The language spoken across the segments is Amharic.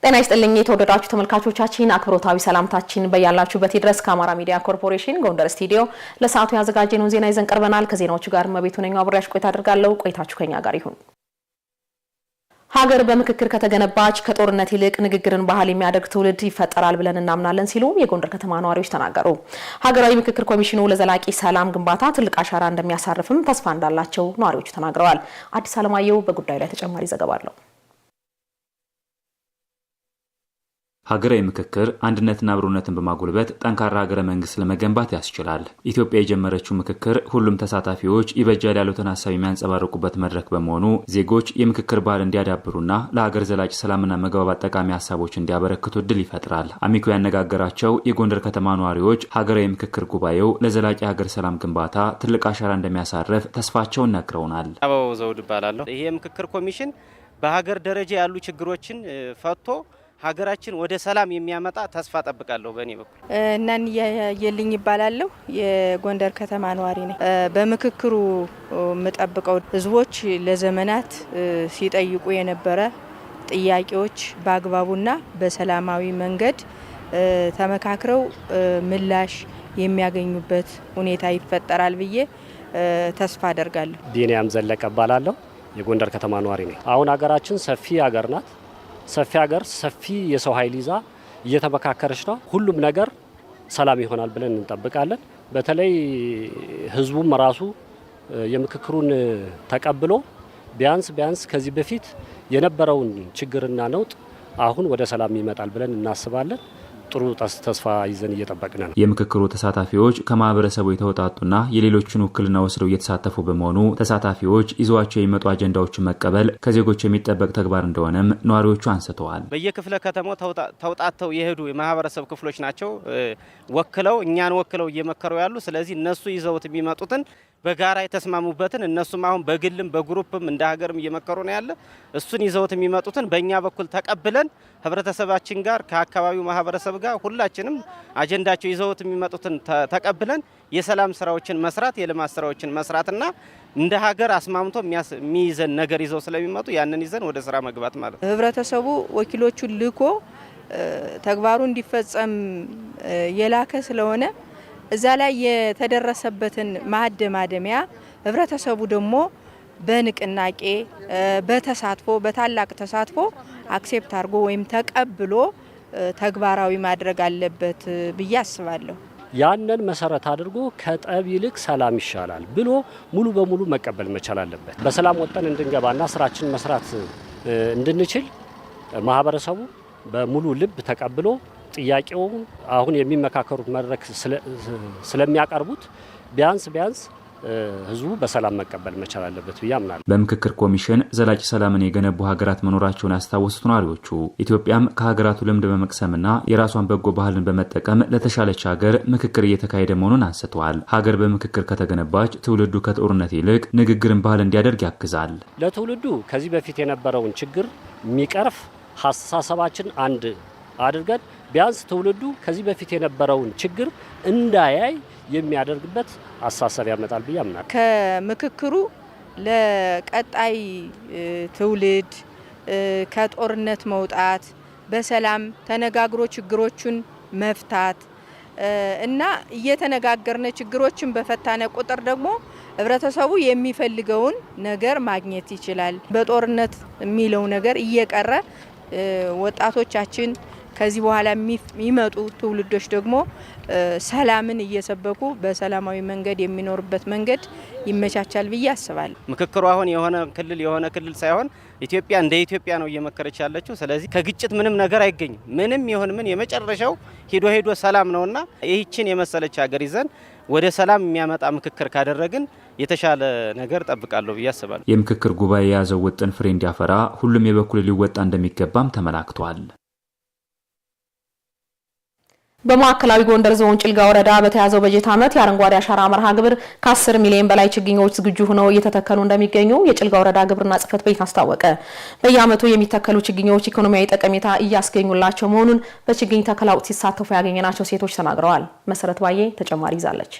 ጤና ይስጥልኝ የተወደዳችሁ ተመልካቾቻችን አክብሮታዊ ሰላምታችን በያላችሁበት ድረስ ከአማራ ሚዲያ ኮርፖሬሽን ጎንደር ስቱዲዮ ለሰዓቱ ያዘጋጀነው ዜና ይዘን ቀርበናል። ከዜናዎቹ ጋር መቤቱ ነኝ አብሬያችሁ ቆይታ አደርጋለሁ። ቆይታችሁ ከኛ ጋር ይሁን። ሀገር በምክክር ከተገነባች ከጦርነት ይልቅ ንግግርን ባህል የሚያደርግ ትውልድ ይፈጠራል ብለን እናምናለን ሲሉ የጎንደር ከተማ ነዋሪዎች ተናገሩ። ሀገራዊ ምክክር ኮሚሽኑ ለዘላቂ ሰላም ግንባታ ትልቅ አሻራ እንደሚያሳርፍም ተስፋ እንዳላቸው ነዋሪዎቹ ተናግረዋል። አዲስ አለማየሁ በጉዳዩ ላይ ተጨማሪ ዘገባ አለው። ሀገራዊ ምክክር አንድነትና አብሮነትን በማጎልበት ጠንካራ ሀገረ መንግስት ለመገንባት ያስችላል። ኢትዮጵያ የጀመረችው ምክክር ሁሉም ተሳታፊዎች ይበጃል ያሉትን ሐሳብ የሚያንጸባርቁበት መድረክ በመሆኑ ዜጎች የምክክር ባህል እንዲያዳብሩና ለሀገር ዘላቂ ሰላምና መግባባት ጠቃሚ ሐሳቦች እንዲያበረክቱ እድል ይፈጥራል። አሚኮ ያነጋገራቸው የጎንደር ከተማ ነዋሪዎች ሀገራዊ ምክክር ጉባኤው ለዘላቂ ሀገር ሰላም ግንባታ ትልቅ አሻራ እንደሚያሳርፍ ተስፋቸውን ነግረውናል። አበው ዘውድ ይባላለሁ። ይሄ ምክክር ኮሚሽን በሀገር ደረጃ ያሉ ችግሮችን ፈቶ ሀገራችን ወደ ሰላም የሚያመጣ ተስፋ ጠብቃለሁ። በእኔ በኩል እናን የልኝ ይባላለሁ። የጎንደር ከተማ ነዋሪ ነኝ። በምክክሩ የምጠብቀው ህዝቦች ለዘመናት ሲጠይቁ የነበረ ጥያቄዎች በአግባቡና በሰላማዊ መንገድ ተመካክረው ምላሽ የሚያገኙበት ሁኔታ ይፈጠራል ብዬ ተስፋ አደርጋለሁ። ቢኒያም ዘለቀ ይባላለሁ። የጎንደር ከተማ ነዋሪ ነኝ። አሁን ሀገራችን ሰፊ ሀገር ናት። ሰፊ ሀገር ሰፊ የሰው ኃይል ይዛ እየተመካከረች ነው። ሁሉም ነገር ሰላም ይሆናል ብለን እንጠብቃለን። በተለይ ህዝቡም ራሱ የምክክሩን ተቀብሎ ቢያንስ ከዚህ በፊት የነበረውን ችግርና ነውጥ አሁን ወደ ሰላም ይመጣል ብለን እናስባለን። ጥሩ ተስፋ ይዘን እየጠበቅን ነው። የምክክሩ ተሳታፊዎች ከማህበረሰቡ የተወጣጡና የሌሎችን ውክልና ወስደው እየተሳተፉ በመሆኑ ተሳታፊዎች ይዘዋቸው የሚመጡ አጀንዳዎችን መቀበል ከዜጎች የሚጠበቅ ተግባር እንደሆነም ነዋሪዎቹ አንስተዋል። በየክፍለ ከተማው ተውጣተው የሄዱ የማህበረሰብ ክፍሎች ናቸው ወክለው እኛን ወክለው እየመከሩ ያሉ። ስለዚህ እነሱ ይዘውት የሚመጡትን በጋራ የተስማሙበትን እነሱም አሁን በግልም በግሩፕም እንደ ሀገርም እየመከሩ ነው ያለ። እሱን ይዘውት የሚመጡትን በእኛ በኩል ተቀብለን ህብረተሰባችን ጋር ከአካባቢው ማህበረሰብ ጋር ሁላችንም አጀንዳቸው ይዘውት የሚመጡትን ተቀብለን የሰላም ስራዎችን መስራት፣ የልማት ስራዎችን መስራትና እንደ ሀገር አስማምቶ የሚይዘን ነገር ይዘው ስለሚመጡ ያንን ይዘን ወደ ስራ መግባት ማለት ነው። ህብረተሰቡ ወኪሎቹን ልኮ ተግባሩ እንዲፈጸም የላከ ስለሆነ እዛ ላይ የተደረሰበትን ማደማደሚያ ህብረተሰቡ ደግሞ በንቅናቄ በተሳትፎ በታላቅ ተሳትፎ አክሴፕት አድርጎ ወይም ተቀብሎ ተግባራዊ ማድረግ አለበት ብዬ አስባለሁ። ያንን መሰረት አድርጎ ከጠብ ይልቅ ሰላም ይሻላል ብሎ ሙሉ በሙሉ መቀበል መቻል አለበት። በሰላም ወጥተን እንድንገባና ስራችን መስራት እንድንችል ማህበረሰቡ በሙሉ ልብ ተቀብሎ ጥያቄውን አሁን የሚመካከሩት መድረክ ስለሚያቀርቡት ቢያንስ ህዝቡ በሰላም መቀበል መቻል አለበት ብዬ አምናለሁ። በምክክር ኮሚሽን ዘላቂ ሰላምን የገነቡ ሀገራት መኖራቸውን ያስታወሱት ነዋሪዎቹ ኢትዮጵያም ከሀገራቱ ልምድ በመቅሰምና የራሷን በጎ ባህልን በመጠቀም ለተሻለች ሀገር ምክክር እየተካሄደ መሆኑን አንስተዋል። ሀገር በምክክር ከተገነባች ትውልዱ ከጦርነት ይልቅ ንግግርን ባህል እንዲያደርግ ያግዛል። ለትውልዱ ከዚህ በፊት የነበረውን ችግር የሚቀርፍ አስተሳሰባችን አንድ አድርገን ቢያንስ ትውልዱ ከዚህ በፊት የነበረውን ችግር እንዳያይ የሚያደርግበት አሳሰብ ያመጣል ብዬ አምናለሁ። ከምክክሩ ለቀጣይ ትውልድ ከጦርነት መውጣት፣ በሰላም ተነጋግሮ ችግሮቹን መፍታት እና እየተነጋገርነ ችግሮችን በፈታነ ቁጥር ደግሞ ህብረተሰቡ የሚፈልገውን ነገር ማግኘት ይችላል። በጦርነት የሚለው ነገር እየቀረ ወጣቶቻችን ከዚህ በኋላ የሚመጡ ትውልዶች ደግሞ ሰላምን እየሰበኩ በሰላማዊ መንገድ የሚኖርበት መንገድ ይመቻቻል ብዬ አስባለሁ። ምክክሩ አሁን የሆነ ክልል ሳይሆን ኢትዮጵያ እንደ ኢትዮጵያ ነው እየመከረች ያለችው። ስለዚህ ከግጭት ምንም ነገር አይገኝም። ምንም ይሁን ምን የመጨረሻው ሄዶ ሰላም ነውና ይህችን የመሰለች ሀገር ይዘን ወደ ሰላም የሚያመጣ ምክክር ካደረግን የተሻለ ነገር ጠብቃለሁ ብዬ አስባለሁ። የምክክር ጉባኤ የያዘው ውጥን ፍሬ እንዲያፈራ ሁሉም የበኩል ሊወጣ እንደሚገባም ተመላክቷል። በማዕከላዊ ጎንደር ዞን ጭልጋ ወረዳ በተያዘው በጀት ዓመት የአረንጓዴ አሻራ መርሃ ግብር ከ10 ሚሊዮን በላይ ችግኞች ዝግጁ ሆነው እየተተከሉ እንደሚገኙ የጭልጋ ወረዳ ግብርና ጽሕፈት ቤት አስታወቀ። በየዓመቱ የሚተከሉ ችግኞች ኢኮኖሚያዊ ጠቀሜታ እያስገኙላቸው መሆኑን በችግኝ ተከላ ወቅት ሲሳተፉ ያገኘናቸው ሴቶች ተናግረዋል። መሰረት ባዬ ተጨማሪ ይዛለች።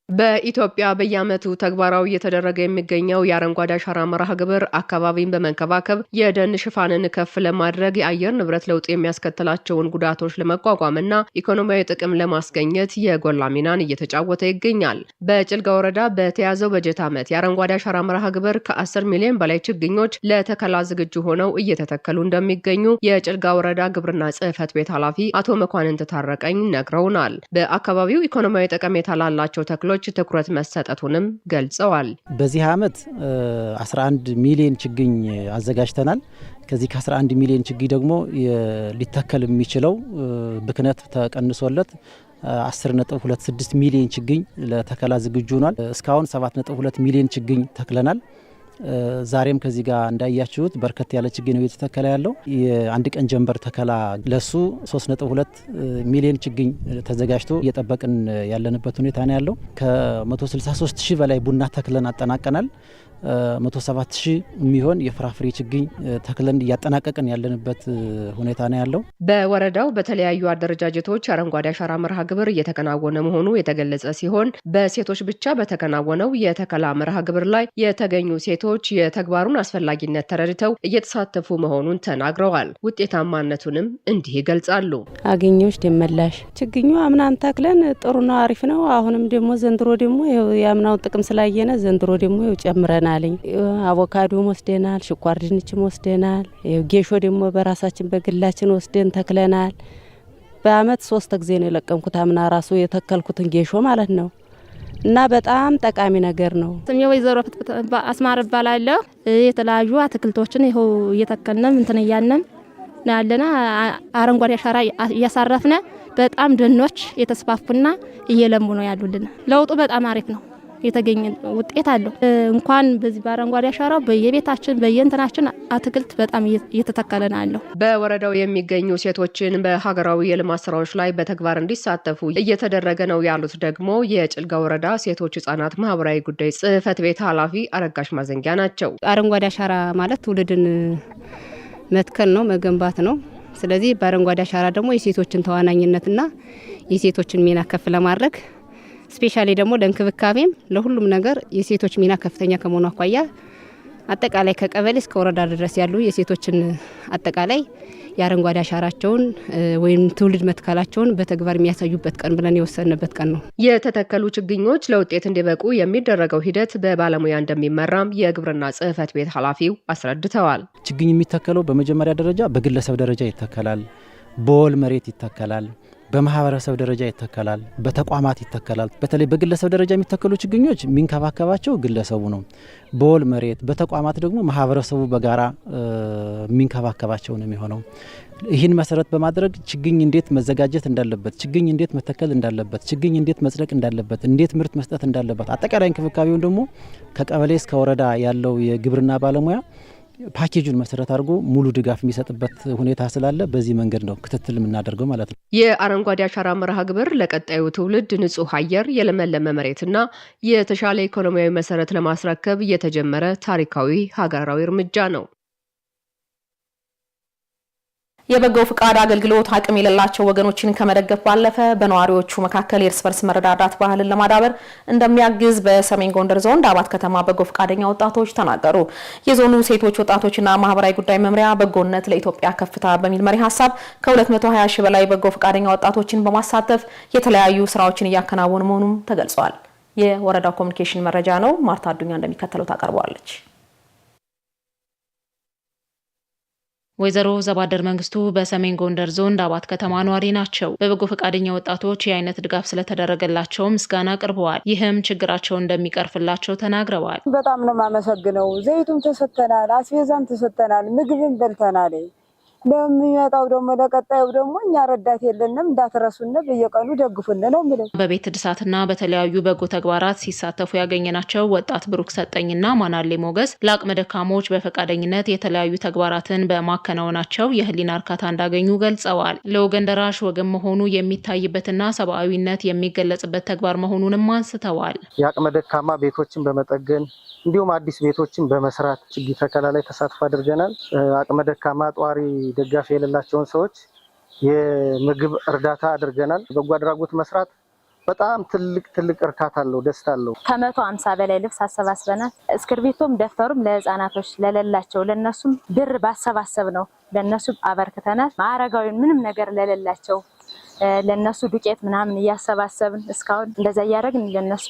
በኢትዮጵያ በየዓመቱ ተግባራዊ እየተደረገ የሚገኘው የአረንጓዴ አሻራ መርሃ ግብር አካባቢን በመንከባከብ የደን ሽፋንን ከፍ ለማድረግ የአየር ንብረት ለውጥ የሚያስከትላቸውን ጉዳቶች ለመቋቋምና ኢኮኖሚያዊ ጥቅም ለማስገኘት የጎላ ሚናን እየተጫወተ ይገኛል። በጭልጋ ወረዳ በተያዘው በጀት ዓመት የአረንጓዴ አሻራ መርሃ ግብር ከ10 ሚሊዮን በላይ ችግኞች ለተከላ ዝግጁ ሆነው እየተተከሉ እንደሚገኙ የጭልጋ ወረዳ ግብርና ጽሕፈት ቤት ኃላፊ አቶ መኳንንት ታረቀኝ ነግረውናል። በአካባቢው ኢኮኖሚያዊ ጠቀሜታ ላላቸው ተክሎች ትኩረት መሰጠቱንም ገልጸዋል። በዚህ ዓመት 11 ሚሊዮን ችግኝ አዘጋጅተናል። ከዚህ ከ11 ሚሊዮን ችግኝ ደግሞ ሊተከል የሚችለው ብክነት ተቀንሶለት 10.26 ሚሊዮን ችግኝ ለተከላ ዝግጁ ሆኗል። እስካሁን 7.2 ሚሊዮን ችግኝ ተክለናል። ዛሬም ከዚህ ጋር እንዳያችሁት በርከት ያለ ችግኝ ነው እየተተከለ ያለው። የአንድ ቀን ጀንበር ተከላ ለሱ 3.2 ሚሊዮን ችግኝ ተዘጋጅቶ እየጠበቅን ያለንበት ሁኔታ ነው ያለው። ከ163 ሺህ በላይ ቡና ተክለን አጠናቀናል። 107 ሺህ የሚሆን የፍራፍሬ ችግኝ ተክለን እያጠናቀቅን ያለንበት ሁኔታ ነው ያለው። በወረዳው በተለያዩ አደረጃጀቶች አረንጓዴ አሻራ መርሃ ግብር እየተከናወነ መሆኑ የተገለጸ ሲሆን በሴቶች ብቻ በተከናወነው የተከላ መርሃ ግብር ላይ የተገኙ ሴቶች የተግባሩን አስፈላጊነት ተረድተው እየተሳተፉ መሆኑን ተናግረዋል። ውጤታማነቱንም እንዲህ ይገልጻሉ። አገኘዎች ደመላሽ ችግኙ አምናን ተክለን ጥሩ ነው፣ አሪፍ ነው። አሁንም ደግሞ ዘንድሮ ደግሞ ያምናውን ጥቅም ስላየነ ዘንድሮ ደግሞ ጨምረናል። አቮካዶም ወስደናል፣ ሽኳር ድንችም ወስደናል። ጌሾ ደግሞ በራሳችን በግላችን ወስደን ተክለናል። በአመት 3 ጊዜ ነው የለቀምኩት። አምና ራሱ የተከልኩትን ጌሾ ማለት ነው። እና በጣም ጠቃሚ ነገር ነው። ስሜ ወይዘሮ አስማር እባላለሁ። የተለያዩ አትክልቶችን ይኸው እየተከልንም እንትን እያልንም ያለና አረንጓዴ አሻራ እያሳረፍነ በጣም ደኖች የተስፋፉና እየለሙ ነው ያሉልን። ለውጡ በጣም አሪፍ ነው። የተገኘ ውጤት አለው። እንኳን በዚህ በአረንጓዴ አሻራው በየቤታችን በየእንትናችን አትክልት በጣም እየተተከለ ነው ያለው። በወረዳው የሚገኙ ሴቶችን በሀገራዊ የልማት ስራዎች ላይ በተግባር እንዲሳተፉ እየተደረገ ነው ያሉት ደግሞ የጭልጋ ወረዳ ሴቶች ህጻናት ማህበራዊ ጉዳይ ጽሕፈት ቤት ኃላፊ አረጋሽ ማዘንጊያ ናቸው። አረንጓዴ አሻራ ማለት ትውልድን መትከል ነው፣ መገንባት ነው። ስለዚህ በአረንጓዴ አሻራ ደግሞ የሴቶችን ተዋናኝነትና የሴቶችን ሚና ከፍ ለማድረግ ስፔሻሊ ደግሞ ለእንክብካቤም ለሁሉም ነገር የሴቶች ሚና ከፍተኛ ከመሆኑ አኳያ አጠቃላይ ከቀበሌ እስከ ወረዳ ድረስ ያሉ የሴቶችን አጠቃላይ የአረንጓዴ አሻራቸውን ወይም ትውልድ መትከላቸውን በተግባር የሚያሳዩበት ቀን ብለን የወሰንበት ቀን ነው። የተተከሉ ችግኞች ለውጤት እንዲበቁ የሚደረገው ሂደት በባለሙያ እንደሚመራም የግብርና ጽሕፈት ቤት ኃላፊው አስረድተዋል። ችግኝ የሚተከለው በመጀመሪያ ደረጃ በግለሰብ ደረጃ ይተከላል፣ በወል መሬት ይተከላል፣ በማህበረሰብ ደረጃ ይተከላል፣ በተቋማት ይተከላል። በተለይ በግለሰብ ደረጃ የሚተከሉ ችግኞች የሚንከባከባቸው ግለሰቡ ነው። በወል መሬት፣ በተቋማት ደግሞ ማህበረሰቡ በጋራ የሚንከባከባቸው ነው የሚሆነው። ይህን መሰረት በማድረግ ችግኝ እንዴት መዘጋጀት እንዳለበት፣ ችግኝ እንዴት መተከል እንዳለበት፣ ችግኝ እንዴት መጽደቅ እንዳለበት፣ እንዴት ምርት መስጠት እንዳለበት አጠቃላይ እንክብካቤውን ደግሞ ከቀበሌ እስከ ወረዳ ያለው የግብርና ባለሙያ ፓኬጁን መሰረት አድርጎ ሙሉ ድጋፍ የሚሰጥበት ሁኔታ ስላለ በዚህ መንገድ ነው ክትትል የምናደርገው ማለት ነው። የአረንጓዴ አሻራ መርሃ ግብር ለቀጣዩ ትውልድ ንጹህ አየር፣ የለመለመ መሬትና የተሻለ ኢኮኖሚያዊ መሰረት ለማስረከብ የተጀመረ ታሪካዊ ሀገራዊ እርምጃ ነው። የበጎ ፍቃድ አገልግሎት አቅም የሌላቸው ወገኖችን ከመደገፍ ባለፈ በነዋሪዎቹ መካከል የእርስ በርስ መረዳዳት ባህልን ለማዳበር እንደሚያግዝ በሰሜን ጎንደር ዞን ዳባት ከተማ በጎ ፍቃደኛ ወጣቶች ተናገሩ። የዞኑ ሴቶች ወጣቶችና ማህበራዊ ጉዳይ መምሪያ በጎነት ለኢትዮጵያ ከፍታ በሚል መሪ ሀሳብ ከ220 ሺህ በላይ በጎ ፍቃደኛ ወጣቶችን በማሳተፍ የተለያዩ ስራዎችን እያከናወኑ መሆኑም ተገልጿል። የወረዳው ኮሚኒኬሽን መረጃ ነው። ማርታ አዱኛ እንደሚከተለው ታቀርበዋለች። ወይዘሮ ዘባደር መንግስቱ በሰሜን ጎንደር ዞን ዳባት ከተማ ነዋሪ ናቸው። በበጎ ፈቃደኛ ወጣቶች የአይነት ድጋፍ ስለተደረገላቸው ምስጋና አቅርበዋል። ይህም ችግራቸው እንደሚቀርፍላቸው ተናግረዋል። በጣም ነው የማመሰግነው። ዘይቱም ተሰጥተናል፣ አስቤዛም ተሰጥተናል፣ ምግብም በልተናል። ለሚመጣው ደግሞ ለቀጣዩ ደግሞ እኛ ረዳት የለንም፣ እንዳትረሱን በየቀኑ ደግፉን ነው የሚለው። በቤት እድሳትና በተለያዩ በጎ ተግባራት ሲሳተፉ ያገኘናቸው ወጣት ብሩክ ሰጠኝና ማናሌ ሞገስ ለአቅመ ደካሞች በፈቃደኝነት የተለያዩ ተግባራትን በማከናወናቸው የህሊና እርካታ እንዳገኙ ገልጸዋል። ለወገን ደራሽ ወገን መሆኑ የሚታይበትና ሰብአዊነት የሚገለጽበት ተግባር መሆኑንም አንስተዋል። የአቅመ ደካማ ቤቶችን በመጠገን እንዲሁም አዲስ ቤቶችን በመስራት ችግኝ ተከላ ላይ ተሳትፎ አድርገናል። አቅመ ደካማ ጧሪ ደጋፊ የሌላቸውን ሰዎች የምግብ እርዳታ አድርገናል። በጎ አድራጎት መስራት በጣም ትልቅ እርካታ አለው፣ ደስታ አለው። ከ150 በላይ ልብስ አሰባስበናል። እስክርቢቶም ደፍተሩም ለህፃናቶች ለሌላቸው ለነሱም ብር ባሰባሰብ ነው ለነሱ አበርክተናል። አረጋዊ ምንም ነገር ለሌላቸው ለነሱ ዱቄት ምናምን እያሰባሰብን እስካሁን እንደዛ ያደረግን ለነሱ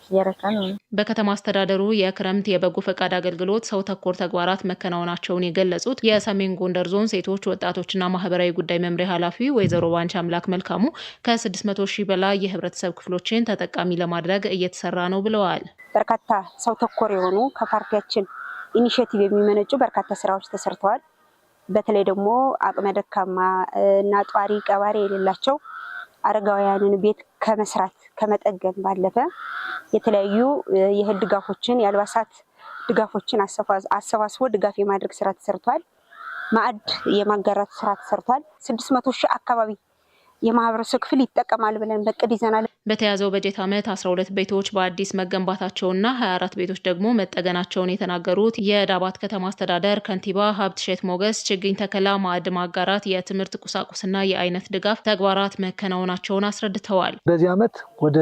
እየረከን ነው። በከተማ አስተዳደሩ የክረምት የበጎ ፈቃድ አገልግሎት ሰው ተኮር ተግባራት መከናወናቸውን የገለጹት የሰሜን ጎንደር ዞን ሴቶች ወጣቶችና ማህበራዊ ጉዳይ መምሪያ ኃላፊ ወይዘሮ ባንቻ አምላክ መልካሙ ከ600 ሺህ በላይ የህብረተሰብ ክፍሎችን ተጠቃሚ ለማድረግ እየተሰራ ነው ብለዋል። በርካታ ሰው ተኮር የሆኑ ከፓርቲያችን ኢኒሼቲቭ የሚመነጩ በርካታ ስራዎች ተሰርተዋል። በተለይ ደግሞ አቅመ ደካማ እና ጧሪ ቀባሪ የሌላቸው አረጋውያንን ቤት ከመስራት ከመጠገን ባለፈ የተለያዩ የእህል ድጋፎችን የአልባሳት ድጋፎችን አሰባስቦ ድጋፍ የማድረግ ስራ ተሰርቷል። ማዕድ የማጋራት ስራ ተሰርቷል። 600 ሺህ አካባቢ የማህበረሰብ ክፍል ይጠቀማል ብለን በቅድ ይዘናል። በተያዘው በጀት ዓመት 12 ቤቶች በአዲስ መገንባታቸውና 24 ቤቶች ደግሞ መጠገናቸውን የተናገሩት የዳባት ከተማ አስተዳደር ከንቲባ ሀብትሸት ሞገስ ችግኝ ተከላ፣ ማዕድ ማጋራት፣ የትምህርት ቁሳቁስና የአይነት ድጋፍ ተግባራት መከናወናቸውን አስረድተዋል። በዚህ ዓመት ወደ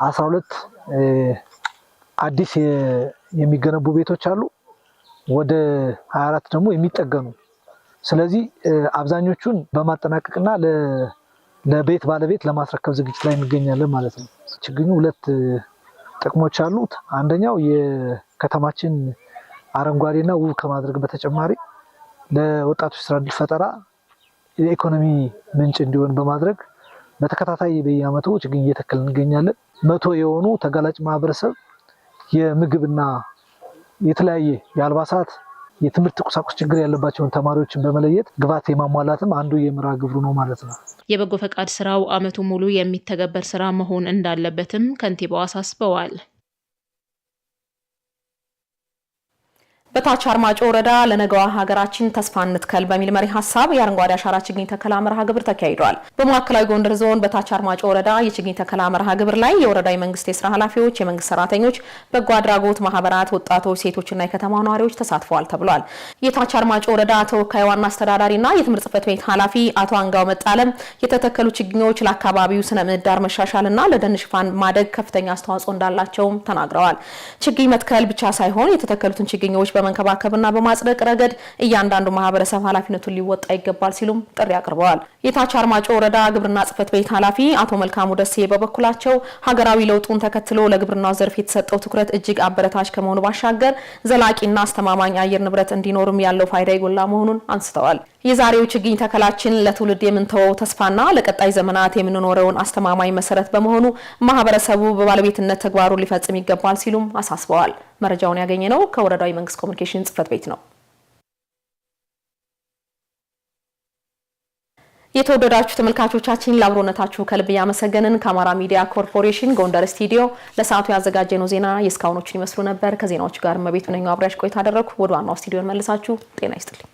12 አዲስ የሚገነቡ ቤቶች አሉ፣ ወደ 24 ደግሞ የሚጠገኑ። ስለዚህ አብዛኞቹን በማጠናቀቅና ለቤት ባለቤት ለማስረከብ ዝግጅት ላይ እንገኛለን ማለት ነው። ችግኙ ሁለት ጥቅሞች አሉት። አንደኛው የከተማችን አረንጓዴና ውብ ከማድረግ በተጨማሪ ለወጣቶች ስራ ዕድል ፈጠራ የኢኮኖሚ ምንጭ እንዲሆን በማድረግ በተከታታይ በየዓመቱ ችግኝ እየተከልን እንገኛለን። 100 የሆኑ ተጋላጭ ማህበረሰብ የምግብና የተለያየ የአልባሳት የትምህርት ቁሳቁስ ችግር ያለባቸውን ተማሪዎችን በመለየት ግብዓት የማሟላትም አንዱ የመርሃ ግብሩ ነው ማለት ነው። የበጎ ፈቃድ ስራው ዓመቱ ሙሉ የሚተገበር ስራ መሆን እንዳለበትም ከንቲባው አሳስበዋል። በታች አርማጮ ወረዳ ለነገዋ ሀገራችን ተስፋ እንትከል በሚል መሪ ሀሳብ የአረንጓዴ አሻራ ችግኝ ተከላ መርሃ ግብር ተካሂዷል። በማዕከላዊ ጎንደር ዞን በታች አርማጮ ወረዳ የችግኝ ተከላ መርሃ ግብር ላይ የወረዳ የመንግስት የስራ ኃላፊዎች፣ የመንግስት ሰራተኞች፣ በጎ አድራጎት ማህበራት፣ ወጣቶች፣ ሴቶችና የከተማ ነዋሪዎች ተሳትፈዋል ተብሏል። የታች አርማጮ ወረዳ ተወካይ ዋና አስተዳዳሪና የትምህርት ጽሕፈት ቤት ኃላፊ አቶ አንጋው መጣለም የተተከሉ ችግኞች ለአካባቢው ስነ ምህዳር መሻሻልና ለደን ሽፋን ማደግ ከፍተኛ አስተዋጽኦ እንዳላቸውም ተናግረዋል። ችግኝ መትከል ብቻ ሳይሆን የተተከሉትን ችግኞች በመንከባከብና በማጽደቅ ረገድ እያንዳንዱ ማህበረሰብ ኃላፊነቱን ሊወጣ ይገባል ሲሉም ጥሪ አቅርበዋል። የታች አርማጮ ወረዳ ግብርና ጽሕፈት ቤት ኃላፊ አቶ መልካሙ ደሴ በበኩላቸው ሀገራዊ ለውጡን ተከትሎ ለግብርናው ዘርፍ የተሰጠው ትኩረት እጅግ አበረታች ከመሆኑ ባሻገር ዘላቂና አስተማማኝ አየር ንብረት እንዲኖርም ያለው ፋይዳ የጎላ መሆኑን አንስተዋል። የዛሬው ችግኝ ተከላችን ለትውልድ የምንተወው ተስፋና ለቀጣይ ዘመናት የምንኖረውን አስተማማኝ መሰረት በመሆኑ ማህበረሰቡ በባለቤትነት ተግባሩን ሊፈጽም ይገባል ሲሉም አሳስበዋል። መረጃውን ያገኘነው ከወረዳው የመንግስት ኮሚኒኬሽን ጽሕፈት ቤት ነው። የተወደዳችሁ ተመልካቾቻችን ለአብሮነታችሁ ከልብ ያመሰገንን። ከአማራ ሚዲያ ኮርፖሬሽን ጎንደር ስቱዲዮ ለሰዓቱ ያዘጋጀነው ዜና የእስካሁኖቹን ይመስሉ ነበር። ከዜናዎቹ ጋር መቤቱ ነኝ አብራሽ ቆይታ አደረኩ። ወደ ዋናው ስቱዲዮ መልሳችሁ ጤና ይስጥልኝ።